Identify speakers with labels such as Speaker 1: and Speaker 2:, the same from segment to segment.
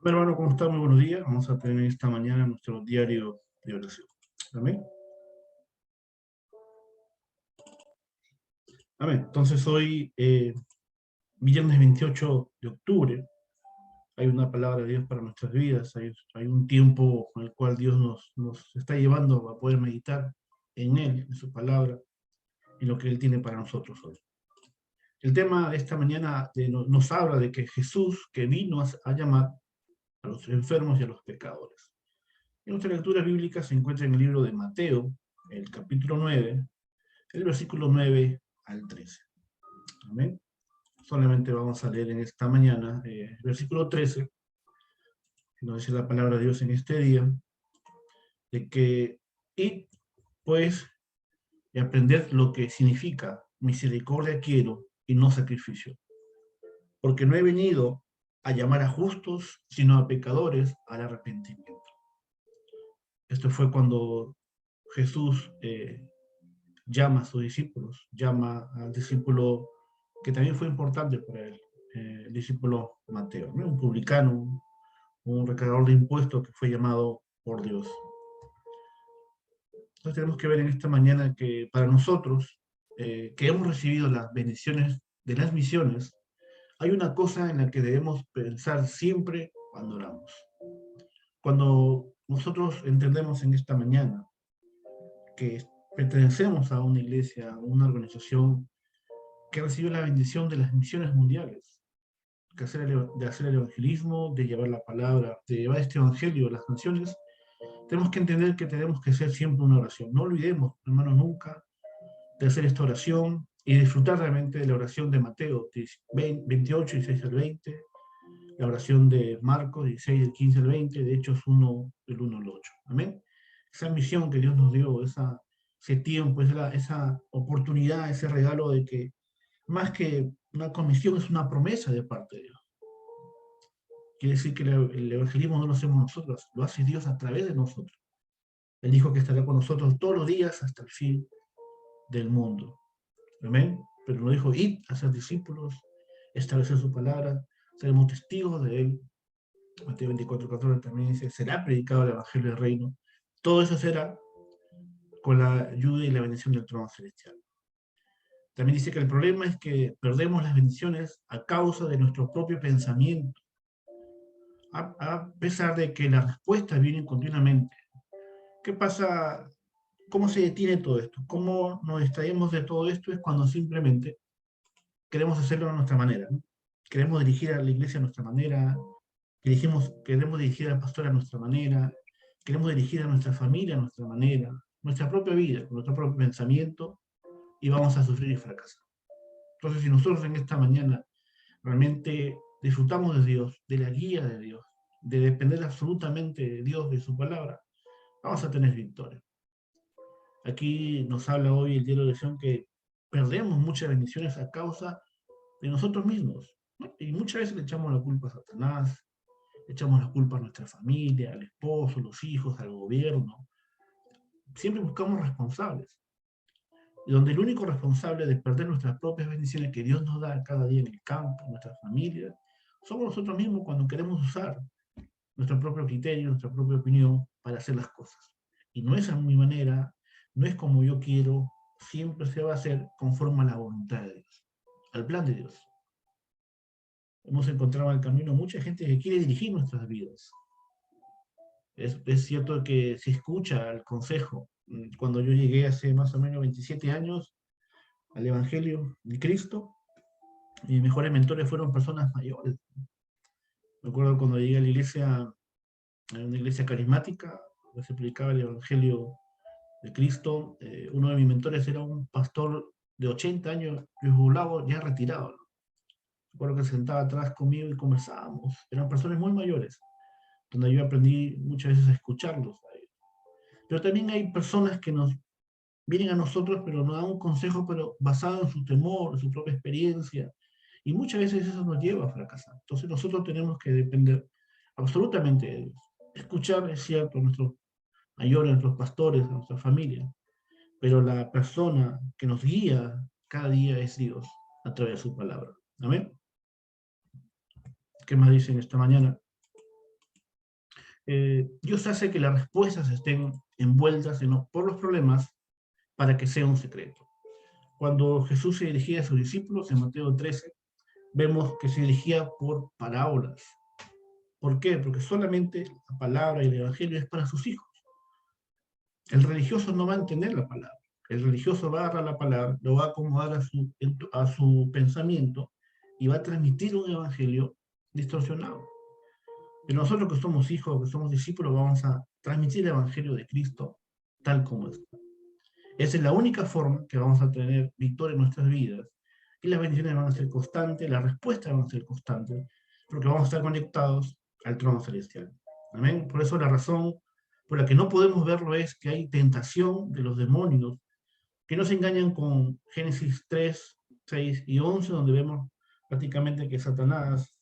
Speaker 1: Bueno, hermano, ¿cómo está? Muy buenos días. Vamos a tener esta mañana nuestro diario de oración. Amén. Amén. Entonces hoy, viernes 28 de octubre, hay una palabra de Dios para nuestras vidas. Hay un tiempo con el cual Dios nos está llevando a poder meditar en Él, en su palabra, y lo que Él tiene para nosotros hoy. El tema de esta mañana nos habla de que Jesús, que vino a llamar a los enfermos y a los pecadores. En nuestra lectura bíblica se encuentra en el libro de Mateo, el capítulo 9, el versículo 9 al 13. Amén. Solamente vamos a leer en esta mañana el versículo 13, que nos dice la palabra de Dios en este día, de que id pues y aprended lo que significa misericordia quiero y no sacrificio, porque no he venido a llamar a justos, sino a pecadores al arrepentimiento. Esto fue cuando Jesús llama a sus discípulos, llama al discípulo que también fue importante para él, el discípulo Mateo, ¿no? Un publicano, un recaudador de impuestos que fue llamado por Dios. Entonces tenemos que ver en esta mañana que para nosotros, que hemos recibido las bendiciones de las misiones, hay una cosa en la que debemos pensar siempre cuando oramos. Cuando nosotros entendemos en esta mañana que pertenecemos a una iglesia, a una organización que recibe la bendición de las misiones mundiales, de hacer el evangelismo, de llevar la palabra, de llevar este evangelio a las naciones, tenemos que entender que tenemos que hacer siempre una oración. No olvidemos, hermanos, nunca de hacer esta oración y disfrutar realmente de la oración de Mateo 28, 16 al 20, la oración de Marcos 16, del 15 al 20, de Hechos 1, del 1 al 8. Amén. Esa misión que Dios nos dio, ese tiempo, esa oportunidad, ese regalo de que más que una comisión es una promesa de parte de Dios. Quiere decir que el evangelismo no lo hacemos nosotros, lo hace Dios a través de nosotros. Él dijo que estará con nosotros todos los días hasta el fin del mundo. Amén. Pero nos dijo, id a ser discípulos, establecer su palabra, seremos testigos de él. Mateo 24, 14 también dice, será predicado el evangelio del reino. Todo eso será con la ayuda y la bendición del trono celestial. También dice que el problema es que perdemos las bendiciones a causa de nuestro propio pensamiento, a pesar de que las respuestas vienen continuamente. ¿Qué pasa? ¿Cómo se detiene todo esto? ¿Cómo nos distraemos de todo esto? Es cuando simplemente queremos hacerlo a nuestra manera, ¿no? Queremos dirigir a la iglesia a nuestra manera, queremos dirigir al pastor a nuestra manera, queremos dirigir a nuestra familia a nuestra manera, nuestra propia vida, con nuestro propio pensamiento, y vamos a sufrir y fracasar. Entonces, si nosotros en esta mañana realmente disfrutamos de Dios, de la guía de Dios, de depender absolutamente de Dios, de su palabra, vamos a tener victoria. Aquí nos habla hoy el diario de oración que perdemos muchas bendiciones a causa de nosotros mismos, ¿no? Y muchas veces le echamos la culpa a Satanás, le echamos la culpa a nuestra familia, al esposo, los hijos, al gobierno. Siempre buscamos responsables. Y donde el único responsable de perder nuestras propias bendiciones que Dios nos da cada día en el campo, en nuestra familia, somos nosotros mismos cuando queremos usar nuestro propio criterio, nuestra propia opinión para hacer las cosas. Y no es a mi manera, no es como yo quiero, siempre se va a hacer conforme a la voluntad de Dios, al plan de Dios. Hemos encontrado en el camino mucha gente que quiere dirigir nuestras vidas. Es cierto que se escucha el consejo. Cuando yo llegué hace más o menos 27 años al Evangelio de Cristo, mis mejores mentores fueron personas mayores. Me acuerdo cuando llegué a la iglesia, a una iglesia carismática, donde se predicaba el Evangelio de Cristo, uno de mis mentores era un pastor de 80 años, yugoslavo, ya retirado, ¿no? Recuerdo que se sentaba atrás conmigo y conversábamos. Eran personas muy mayores, donde yo aprendí muchas veces a escucharlos. Pero también hay personas que nos vienen a nosotros, pero nos dan un consejo, pero basado en su temor, en su propia experiencia. Y muchas veces eso nos lleva a fracasar. Entonces nosotros tenemos que depender absolutamente de Dios. Escuchar, es cierto, a nuestros mayores, a nuestros pastores, a nuestra familia, pero la persona que nos guía cada día es Dios a través de su palabra. Amén. ¿Qué más dicen esta mañana? Dios hace que las respuestas estén envueltas por los problemas para que sea un secreto. Cuando Jesús se dirigía a sus discípulos en Mateo 13, vemos que se dirigía por parábolas. ¿Por qué? Porque solamente la palabra y el evangelio es para sus hijos. El religioso no va a entender la palabra. El religioso va a agarrar la palabra, lo va a acomodar a su pensamiento y va a transmitir un evangelio distorsionado. Pero nosotros que somos hijos, que somos discípulos, vamos a transmitir el evangelio de Cristo tal como es. Esa es la única forma que vamos a tener victoria en nuestras vidas. Y las bendiciones van a ser constantes, las respuestas van a ser constantes, porque vamos a estar conectados al trono celestial. Amén. Por eso la razón por la que no podemos verlo es que hay tentación de los demonios que nos engañan con Génesis 3, 6 y 11, donde vemos prácticamente que Satanás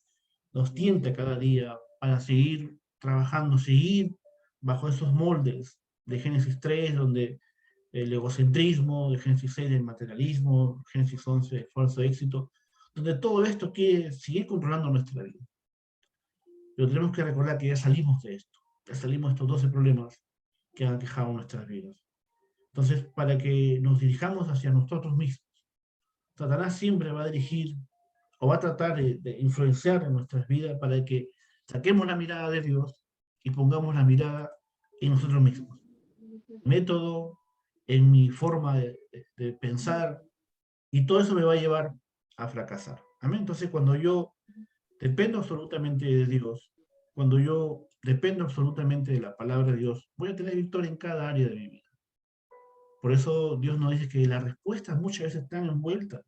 Speaker 1: nos tienta cada día para seguir trabajando, seguir bajo esos moldes de Génesis 3, donde el egocentrismo, de Génesis 6 del materialismo, Génesis 11 el falso éxito, donde todo esto quiere seguir controlando nuestra vida. Pero tenemos que recordar que ya salimos de esto, ya salimos de estos 12 problemas que han aquejado nuestras vidas. Entonces, para que nos dirijamos hacia nosotros mismos, Satanás siempre va a dirigir o va a tratar de influenciar en nuestras vidas para que saquemos la mirada de Dios y pongamos la mirada en nosotros mismos. Método, en mi forma de pensar, y todo eso me va a llevar a fracasar. Amén. Entonces, cuando yo dependo absolutamente de Dios, cuando yo dependo absolutamente de la palabra de Dios, voy a tener victoria en cada área de mi vida. Por eso Dios nos dice que las respuestas muchas veces están envueltas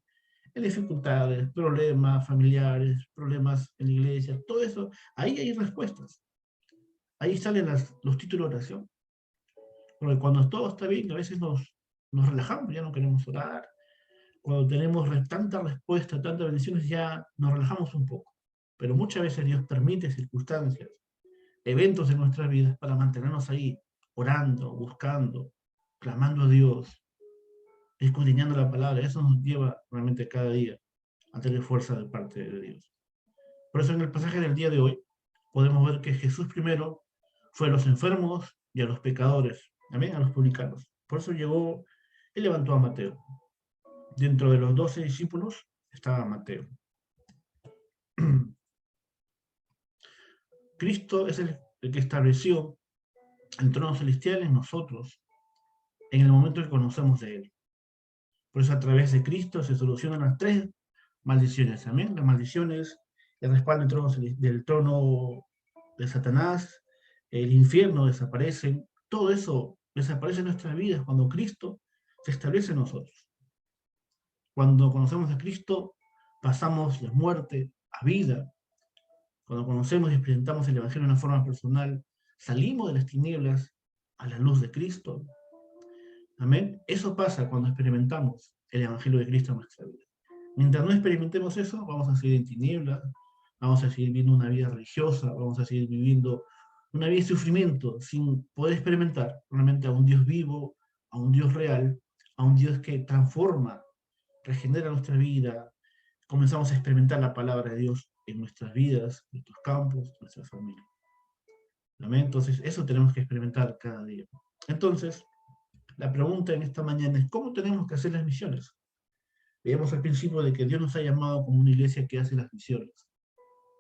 Speaker 1: en dificultades, problemas familiares, problemas en la iglesia, todo eso, ahí hay respuestas. Ahí salen los títulos de oración. Porque cuando todo está bien, a veces nos relajamos, ya no queremos orar. Cuando tenemos tanta respuesta, tantas bendiciones, ya nos relajamos un poco. Pero muchas veces Dios permite circunstancias, eventos en nuestras vidas para mantenernos ahí, orando, buscando, clamando a Dios, escudriñando la palabra. Eso nos lleva realmente cada día a tener fuerza de parte de Dios. Por eso en el pasaje del día de hoy podemos ver que Jesús primero fue a los enfermos y a los pecadores, también a los publicanos. Por eso llegó y levantó a Mateo. Dentro de los 12 discípulos estaba Mateo. Cristo es el que estableció el trono celestial en nosotros en el momento que conocemos de Él. Por eso a través de Cristo se solucionan las tres maldiciones. Amén. Las maldiciones, el respaldo del trono de Satanás, el infierno desaparecen. Todo eso desaparece en nuestras vidas cuando Cristo se establece en nosotros. Cuando conocemos a Cristo, pasamos de muerte a vida. Cuando conocemos y presentamos el Evangelio de una forma personal, salimos de las tinieblas a la luz de Cristo. Amén. Eso pasa cuando experimentamos el Evangelio de Cristo en nuestra vida. Mientras no experimentemos eso, vamos a seguir en tinieblas, vamos a seguir viviendo una vida religiosa, vamos a seguir viviendo una vida de sufrimiento, sin poder experimentar realmente a un Dios vivo, a un Dios real, a un Dios que transforma, regenera nuestra vida. Comenzamos a experimentar la palabra de Dios en nuestras vidas, en nuestros campos, en nuestras familias. ¿Amén? Entonces, eso tenemos que experimentar cada día. Entonces, la pregunta en esta mañana es, ¿cómo tenemos que hacer las misiones? Veíamos al principio de que Dios nos ha llamado como una iglesia que hace las misiones.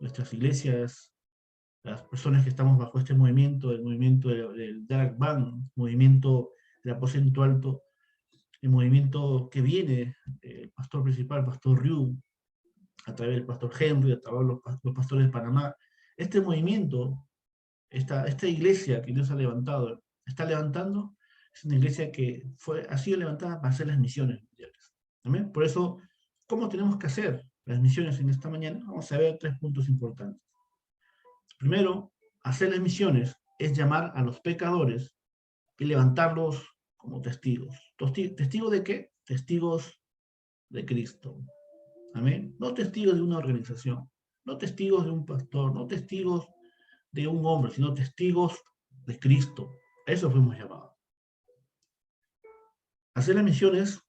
Speaker 1: Nuestras iglesias, las personas que estamos bajo este movimiento, el movimiento del Dark Band, movimiento del aposento alto, el movimiento que viene, el pastor principal, el pastor Ryu, a través del pastor Henry, a través de los pastores de Panamá. Este movimiento, esta iglesia que Dios ha levantado, está levantando, es una iglesia que ha sido levantada para hacer las misiones mundiales. ¿Amén? Por eso, ¿cómo tenemos que hacer las misiones en esta mañana? Vamos a ver 3 puntos importantes. Primero, hacer las misiones es llamar a los pecadores y levantarlos como testigos. ¿Testigos de qué? Testigos de Cristo. Amén. No testigos de una organización, no testigos de un pastor, no testigos de un hombre, sino testigos de Cristo. A eso fuimos llamados. Hacer las misiones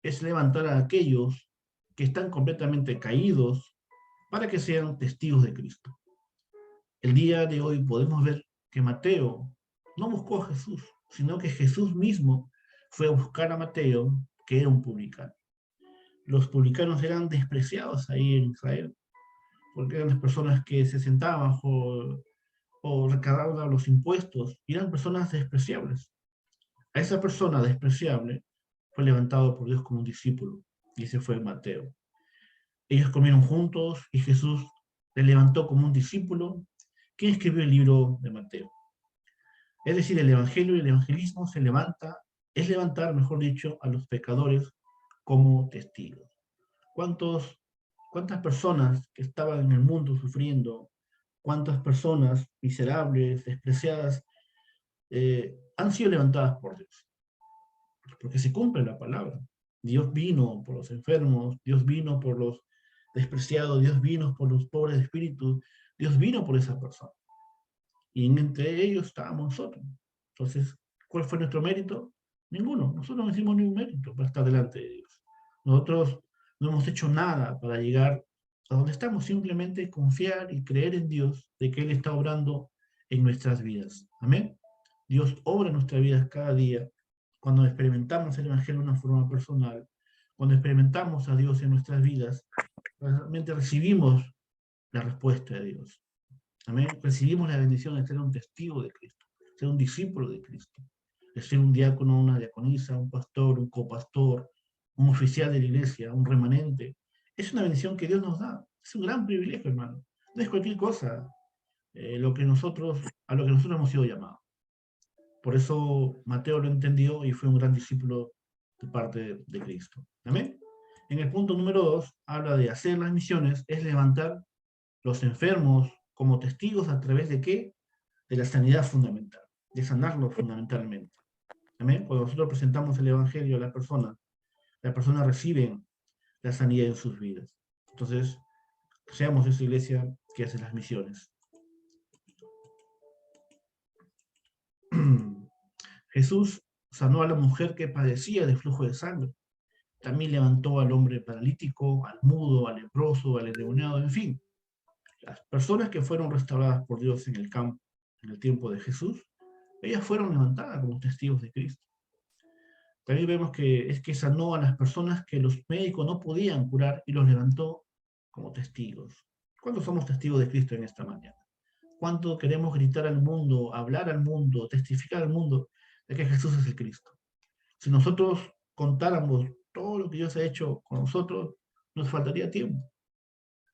Speaker 1: es levantar a aquellos que están completamente caídos para que sean testigos de Cristo. El día de hoy podemos ver que Mateo no buscó a Jesús, sino que Jesús mismo fue a buscar a Mateo, que era un publicano. Los publicanos eran despreciados ahí en Israel, porque eran las personas que se sentaban o recargaban los impuestos, y eran personas despreciables. A esa persona despreciable fue levantado por Dios como un discípulo, y ese fue Mateo. Ellos comieron juntos y Jesús le levantó como un discípulo. ¿Quién escribió el libro de Mateo? Es decir, el evangelio y el evangelismo es levantar, mejor dicho, a los pecadores como testigos. ¿Cuántos, ¿Cuántas personas que estaban en el mundo sufriendo, cuántas personas miserables, despreciadas, han sido levantadas por Dios? Porque se cumple la palabra. Dios vino por los enfermos, Dios vino por los despreciados, Dios vino por los pobres de espíritu, Dios vino por esa persona. Y entre ellos estábamos nosotros. Entonces, ¿cuál fue nuestro mérito? Ninguno. Nosotros no hicimos ningún mérito para estar delante de Dios. Nosotros no hemos hecho nada para llegar a donde estamos, simplemente confiar y creer en Dios de que Él está obrando en nuestras vidas. Amén. Dios obra en nuestras vidas cada día cuando experimentamos el Evangelio de una forma personal, cuando experimentamos a Dios en nuestras vidas, realmente recibimos la respuesta de Dios. Amén. Recibimos la bendición de ser un testigo de Cristo, ser un discípulo de Cristo, de ser un diácono, una diaconisa, un pastor, un copastor, un oficial de la iglesia, un remanente. Es una bendición que Dios nos da. Es un gran privilegio, hermano. No es cualquier cosa a lo que nosotros hemos sido llamados. Por eso Mateo lo entendió y fue un gran discípulo de parte de Cristo. Amén. En el punto número 2, habla de hacer las misiones, es levantar los enfermos como testigos a través de qué? De la sanidad fundamental, de sanarlos fundamentalmente. Amén. Cuando nosotros presentamos el Evangelio a las personas reciben la sanidad en sus vidas. Entonces, seamos esa iglesia que hace las misiones. Jesús sanó a la mujer que padecía de flujo de sangre. También levantó al hombre paralítico, al mudo, al leproso, al endemoniado, en fin. Las personas que fueron restauradas por Dios en el campo, en el tiempo de Jesús, ellas fueron levantadas como testigos de Cristo. También vemos que sanó a las personas que los médicos no podían curar y los levantó como testigos. ¿Cuántos somos testigos de Cristo en esta mañana? ¿Cuánto queremos gritar al mundo, hablar al mundo, testificar al mundo de que Jesús es el Cristo? Si nosotros contáramos todo lo que Dios ha hecho con nosotros, nos faltaría tiempo.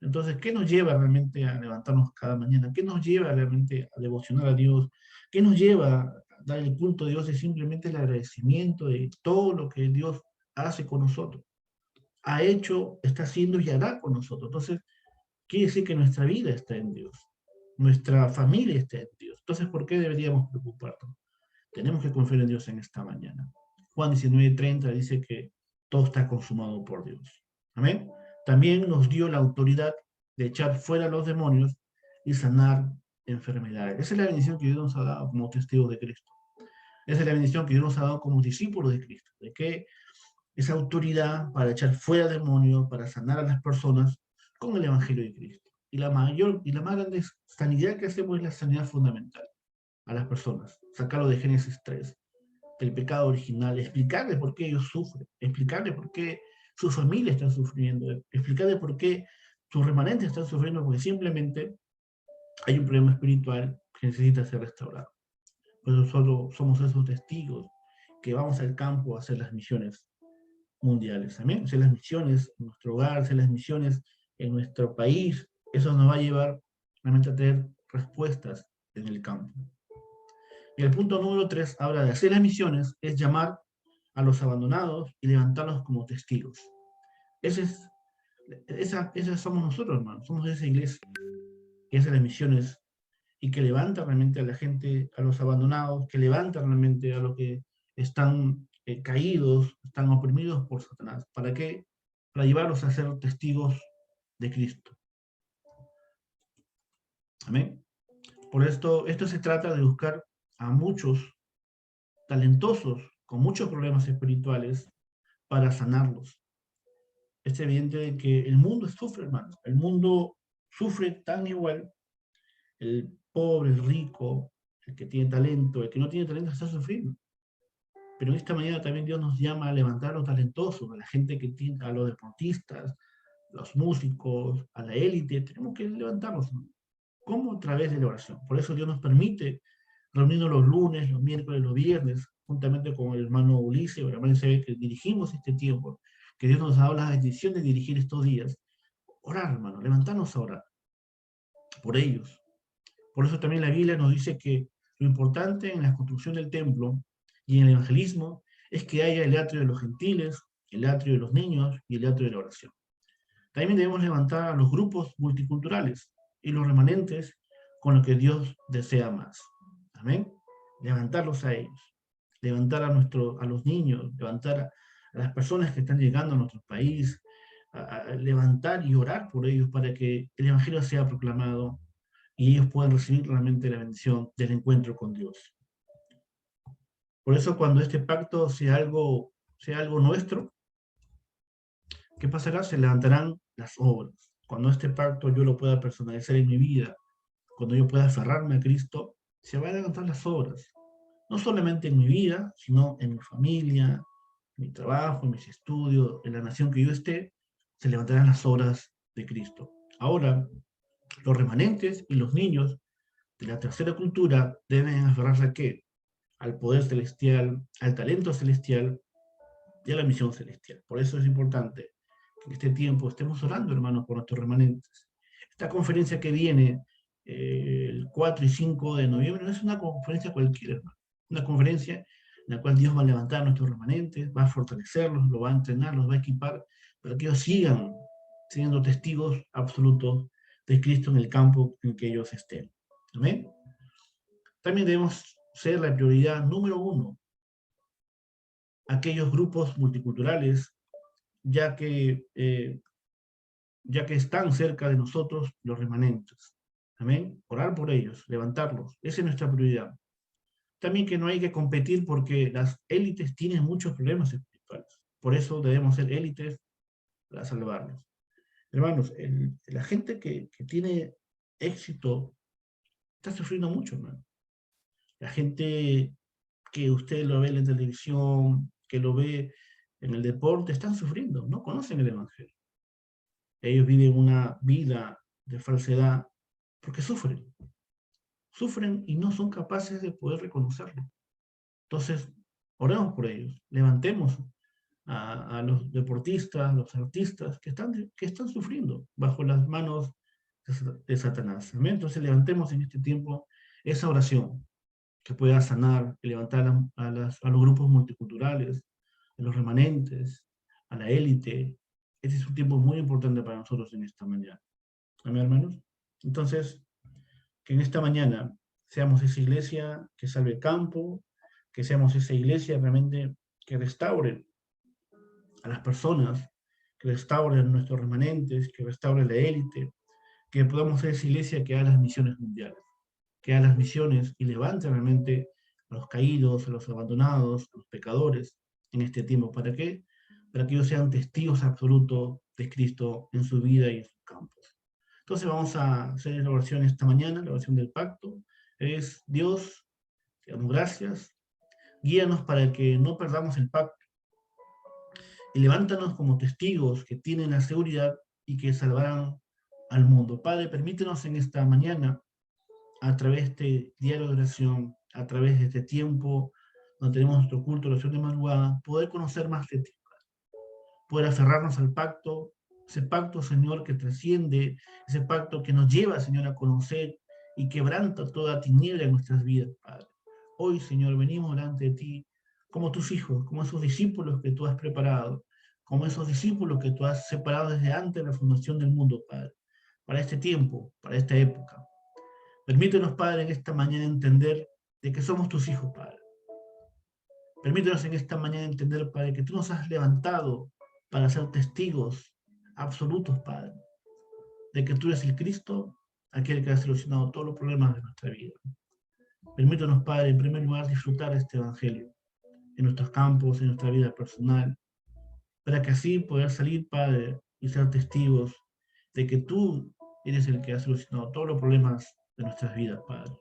Speaker 1: Entonces, ¿qué nos lleva realmente a levantarnos cada mañana? ¿Qué nos lleva realmente a devocionar a Dios? ¿Qué nos lleva a dar el culto a Dios? Es simplemente el agradecimiento de todo lo que Dios hace con nosotros. Ha hecho, está haciendo y hará con nosotros. Entonces, quiere decir que nuestra vida está en Dios. Nuestra familia está en Dios. Entonces, ¿por qué deberíamos preocuparnos? Tenemos que confiar en Dios en esta mañana. Juan 19:30 dice que todo está consumado por Dios. Amén. También nos dio la autoridad de echar fuera a los demonios y sanar enfermedades. Esa es la bendición que Dios nos ha dado como testigos de Cristo. Esa es la bendición que Dios nos ha dado como discípulos de Cristo. De que esa autoridad para echar fuera demonios, para sanar a las personas con el Evangelio de Cristo. Y la mayor y la más grande sanidad que hacemos es la sanidad fundamental a las personas. Sacarlo de Génesis 3, del pecado original, explicarle por qué ellos sufren, explicarle por qué su familia está sufriendo, explicarle por qué sus remanentes están sufriendo, porque simplemente hay un problema espiritual que necesita ser restaurado. Por eso solo somos esos testigos que vamos al campo a hacer las misiones mundiales. Amén. Hacer las misiones en nuestro hogar, hacer las misiones en nuestro país. Eso nos va a llevar realmente a tener respuestas en el campo. Y el punto número 3 habla de hacer las misiones, es llamar a los abandonados y levantarlos como testigos. Esa somos nosotros, hermanos. Somos esa iglesia que hace las misiones y que levanta realmente a la gente, a los abandonados, que levanta realmente a los que están caídos, están oprimidos por Satanás. ¿Para qué? Para llevarlos a ser testigos de Cristo. Amén. Por esto se trata de buscar a muchos talentosos, con muchos problemas espirituales, para sanarlos. Es evidente que el mundo sufre, hermano. El mundo sufre tan igual El pobre, el rico, el que tiene talento, el que no tiene talento está sufriendo. Pero en esta mañana también Dios nos llama a levantar a los talentosos, a la gente que tiene, a los deportistas, los músicos, a la élite. Tenemos que levantarlos, ¿no? ¿Cómo? A través de la oración. Por eso Dios nos permite reunirnos los lunes, los miércoles, los viernes, juntamente con el hermano Ulises o el hermano Isabel, que dirigimos este tiempo, que Dios nos ha dado la bendición de dirigir estos días. Orar, hermano, levantarnos a orar por ellos. Por eso también la Biblia nos dice que lo importante en la construcción del templo y en el evangelismo es que haya el atrio de los gentiles, el atrio de los niños y el atrio de la oración. También debemos levantar a los grupos multiculturales y los remanentes con lo que Dios desea más. Amén. Levantarlos a ellos, levantar a los niños, levantar a las personas que están llegando a nuestro país, a levantar y orar por ellos para que el Evangelio sea proclamado y ellos puedan recibir realmente la bendición del encuentro con Dios. Por eso cuando este pacto sea algo nuestro, ¿qué pasará? Se levantarán las obras. Cuando este pacto yo lo pueda personalizar en mi vida, cuando yo pueda aferrarme a Cristo, se van a levantar las obras. No solamente en mi vida, sino en mi familia, en mi trabajo, en mis estudios, en la nación que yo esté, se levantarán las obras de Cristo. Ahora, los remanentes y los niños de la tercera cultura deben aferrarse a qué? Al poder celestial, al talento celestial y a la misión celestial. Por eso es importante que en este tiempo estemos orando, hermanos, por nuestros remanentes. Esta conferencia que viene el 4 y 5 de noviembre no es una conferencia cualquiera, hermano. Una conferencia en la cual Dios va a levantar a nuestros remanentes, va a fortalecerlos, los va a entrenar, los va a equipar, para que ellos sigan siendo testigos absolutos de Cristo en el campo en que ellos estén. ¿Amén? También debemos ser la prioridad número uno aquellos grupos multiculturales, ya que, eh, ya que están cerca de nosotros los remanentes. Amén. Orar por ellos, levantarlos. Esa es nuestra prioridad. También que no hay que competir porque las élites tienen muchos problemas espirituales. Por eso debemos ser élites para salvarlos. Hermanos, la gente que tiene éxito está sufriendo mucho, hermano. La gente que usted lo ve en la televisión, que lo ve en el deporte, están sufriendo, no conocen el Evangelio. Ellos viven una vida de falsedad porque sufren y no son capaces de poder reconocerlo. Entonces, oremos por ellos, levantemos a los deportistas, los artistas que están sufriendo bajo las manos de Satanás. ¿Amén? Entonces, levantemos en este tiempo esa oración que pueda sanar y levantar a los grupos multiculturales, a los remanentes, a la élite. Este es un tiempo muy importante para nosotros en esta mañana. ¿Amén, hermanos? Entonces, que en esta mañana seamos esa iglesia que salve el campo, que seamos esa iglesia realmente que restaure a las personas, que restaure a nuestros remanentes, que restaure la élite, que podamos ser esa iglesia que haga las misiones mundiales, que haga las misiones y levante realmente a los caídos, a los abandonados, a los pecadores en este tiempo. ¿Para qué? Para que ellos sean testigos absolutos de Cristo en su vida y en sus campos. Entonces vamos a hacer la oración esta mañana, la oración del pacto. Es Dios, te damos gracias, guíanos para que no perdamos el pacto y levántanos como testigos que tienen la seguridad y que salvarán al mundo. Padre, permítenos en esta mañana, a través de este diario de oración, a través de este tiempo donde tenemos nuestro culto de oración de madrugada, poder conocer más de ti, poder aferrarnos al pacto, ese pacto, Señor, que trasciende, ese pacto que nos lleva, Señor, a conocer y quebranta toda tiniebla en nuestras vidas, Padre. Hoy, Señor, venimos delante de ti como tus hijos, como esos discípulos que tú has preparado, como esos discípulos que tú has separado desde antes de la fundación del mundo, Padre, para este tiempo, para esta época. Permítenos, Padre, en esta mañana entender de que somos tus hijos, Padre. Permítenos en esta mañana entender, Padre, que tú nos has levantado para ser testigos absolutos, Padre, de que tú eres el Cristo, aquel que ha solucionado todos los problemas de nuestra vida. Permítanos, Padre, en primer lugar, disfrutar de este Evangelio en nuestros campos, en nuestra vida personal, para que así poder salir, Padre, y ser testigos de que tú eres el que ha solucionado todos los problemas de nuestras vidas, Padre.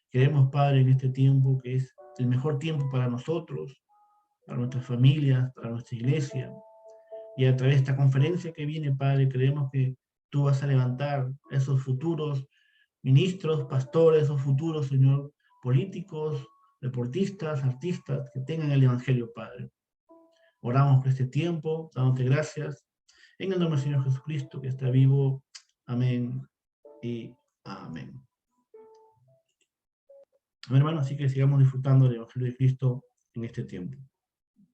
Speaker 1: Queremos, Padre, en este tiempo que es el mejor tiempo para nosotros, para nuestras familias, para nuestra iglesia. Y a través de esta conferencia que viene, Padre, creemos que tú vas a levantar a esos futuros ministros, pastores, esos futuros, Señor, políticos, deportistas, artistas, que tengan el Evangelio, Padre. Oramos por este tiempo, dándote gracias. En el nombre del Señor Jesucristo, que está vivo. Amén y amén. Amén, hermano, así que sigamos disfrutando del Evangelio de Cristo en este tiempo.